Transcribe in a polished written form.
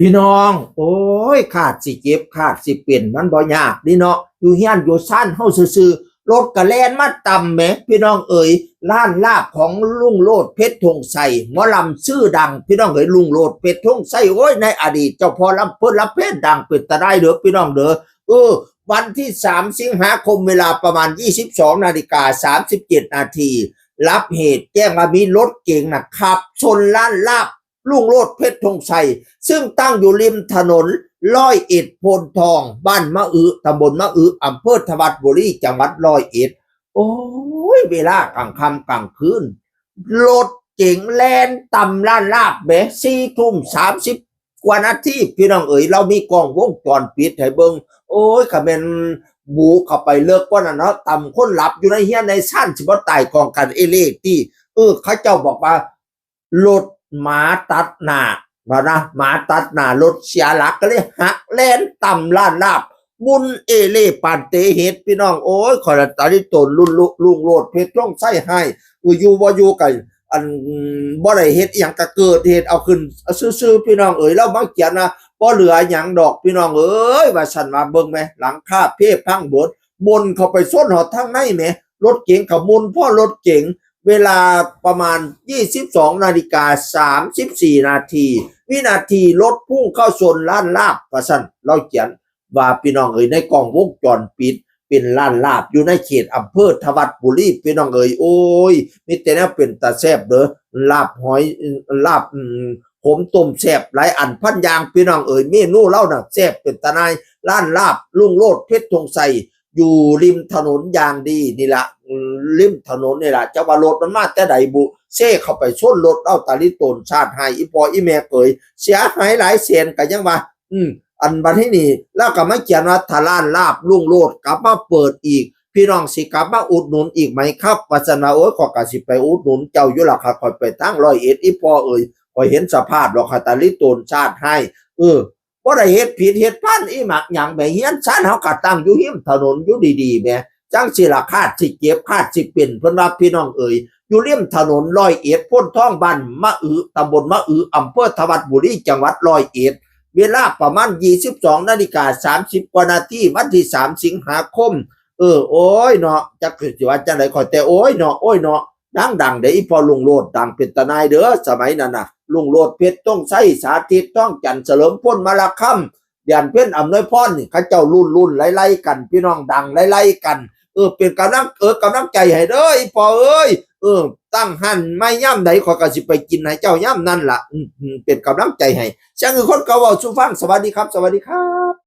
พี่น้องโอ้ยขาดสิเจ็บขาดสิเปลี่ยนมันบ่ยากดิเนาะอยู่เฮียนอยู่ซ่านเฮาซื่อๆรถกระแล่นมาต่ำแหมพี่น้องเอ๋ยร้านลาบของลุงโลดเพชรธงชัยหมอลำชื่อดังพี่น้องเอ๋ยลุงโลดเพชรธงชัยโอ้ยในอดีตเจ้าพ่อลำเพิ่นลำเพชรดังเป็นตะได้เด้อพี่น้องเด้อวันที่3สิงหาคมเวลาประมาณ22:37 นาทีรับเหตุแจ้งว่ามีรถเก๋งน่ะขับชนร้านลาบลุงโลดเพชรธงชัยซึ่งตั้งอยู่ริมถนนร้อยเอ็ดโพนทองบ้านมะอือตำบลมะอืออำเภอธวัดบุรีจังหวัดร้อยเอ็ดโอ้ยเวลากลางค่ำกลางคืนรถเก๋งแล่นต่ำล้านลาบแหม4:30 กว่านาทีพี่น้องเอ๋ยเรามีกล้องวงจรปิดให้เบิ่งโอ้ยก็เป็นบูเข้าไปเลิกกว่านั้นเนาะต่ำคนหลับอยู่ในเฮียในชั้นสิบ่ตายกองกันเอเล่ที่เขาเจ้าบอกว่ารถหมาตัดหน้าว่านะหมาตัดหน้ารถเสียหลักก็เลยหักแล่นต่ำล้านลาบบุญเอเล่ปานเตเฮ็ดพี่น้องโอ้ยขอตาลิตนลุงโลดเพชรต้องใส่ให้อยู่บ่อยู่กันอันบ่ได้เฮ็ดอีหยังก็เกิดเหตุเอาขึ้นซื่อๆพี่น้องเอ๋ยแล้วมาเขียนนะบ่เหลือหยังดอกพี่น้องเอ้ยว่าฉันมาเบิ่งแหมหลังคาเพพังเบิดมนเข้าไปส้นหอดทางในแหมรถเก๋งกับมนพ่อรถเก๋งเวลาประมาณ22:34 นาทีวินาทีรถพุ่งเข้าชนร้านลาบว่าซั่นเราเขียนว่าพี่น้องเอ๋ยในกล้องวงจรปิดเป็นร้านลาบอยู่ในเขตอำเภอธวัดบุรีพี่น้องเอ๋ยโอ้ยมีแต่แนวเป็นตาแซ่บเด้อลาบหอยลาบผมต้มแซ่บหลายอันพันอย่างพี่น้องเอ๋ยเมนูเล่าน่ะแซ่บเป็นตานายร้านลาบลุงโลดเพชรธงชัยอยู่ริมถนนอย่างดีนี่ละริมถนนนี่ละจะว่ารถมันมาแต่ใดบุเซ่เข้าไปชนรถเอาตาลิตนชาติให้อีพออีแม่เกยเสียหายหลายแสนก็ยังว่าอันบัดที่นี่แล้วก็มาเขียนว่าทาร้านลาบลุงโลดกลับมาเปิดอีกพี่น้องสิกลับมาอุดหนุนอีกไหมครับว่าซั่นว่าโอ้ยขอยก็สิไปอุดหนุนเจ้าอยู่ล่ะค่ะขอยไปทางร้อยเอ็ดอีพอเอ้ยขอยเห็นสภาพดอกค่ะตาลิตนชาติให้บ่ได้เฮ็ดผิดเฮ็ดพลาดอีหมักหยังแหมเฮียนชานเฮาก็ตั้งอยู่ริมถนนอยู่ดีๆแหมจังสิล่ะคาดสิเจ็บคาดสิเป็นเพิ่นว่าพี่น้องเอ๋ยอยู่ริมถนนร้อยเอ็ดพ้นท้องบ้านมะอือตำบลมะอืออำเภอธวัดบุรีจังหวัดร้อยเอ็ดเวลาประมาณ22:30 กว่านาทีวันที่3สิงหาคมโอ้ยเนาะจักสิว่าจังได๋ขอแต่โอ้ยเนาะโอ้ยเนาะดังเด้ออีพอลุงโลดดังเป็นตาหนายเด้อสมัยนั้นน่ะลุงโลดเพชรต้องใช้สาธิตต้องจันทร์เฉลิมพลมาละค่ำเดือนเพ็ญอำนวยพรนี่เขาเจ้ารุ่นไล่ๆกันพี่น้องดังไล่ๆกันเป็นกำลังใจให้เด้ออีพอเอ้ยตั้งหั่นไม่ย่ำใดขอยก็สิไปกินให้เจ้าย่ำนั่นล่ะเป็นกำลังใจให้จังคือคนเก่าเว้าสู่ฟังสวัสดีครับสวัสดีครับ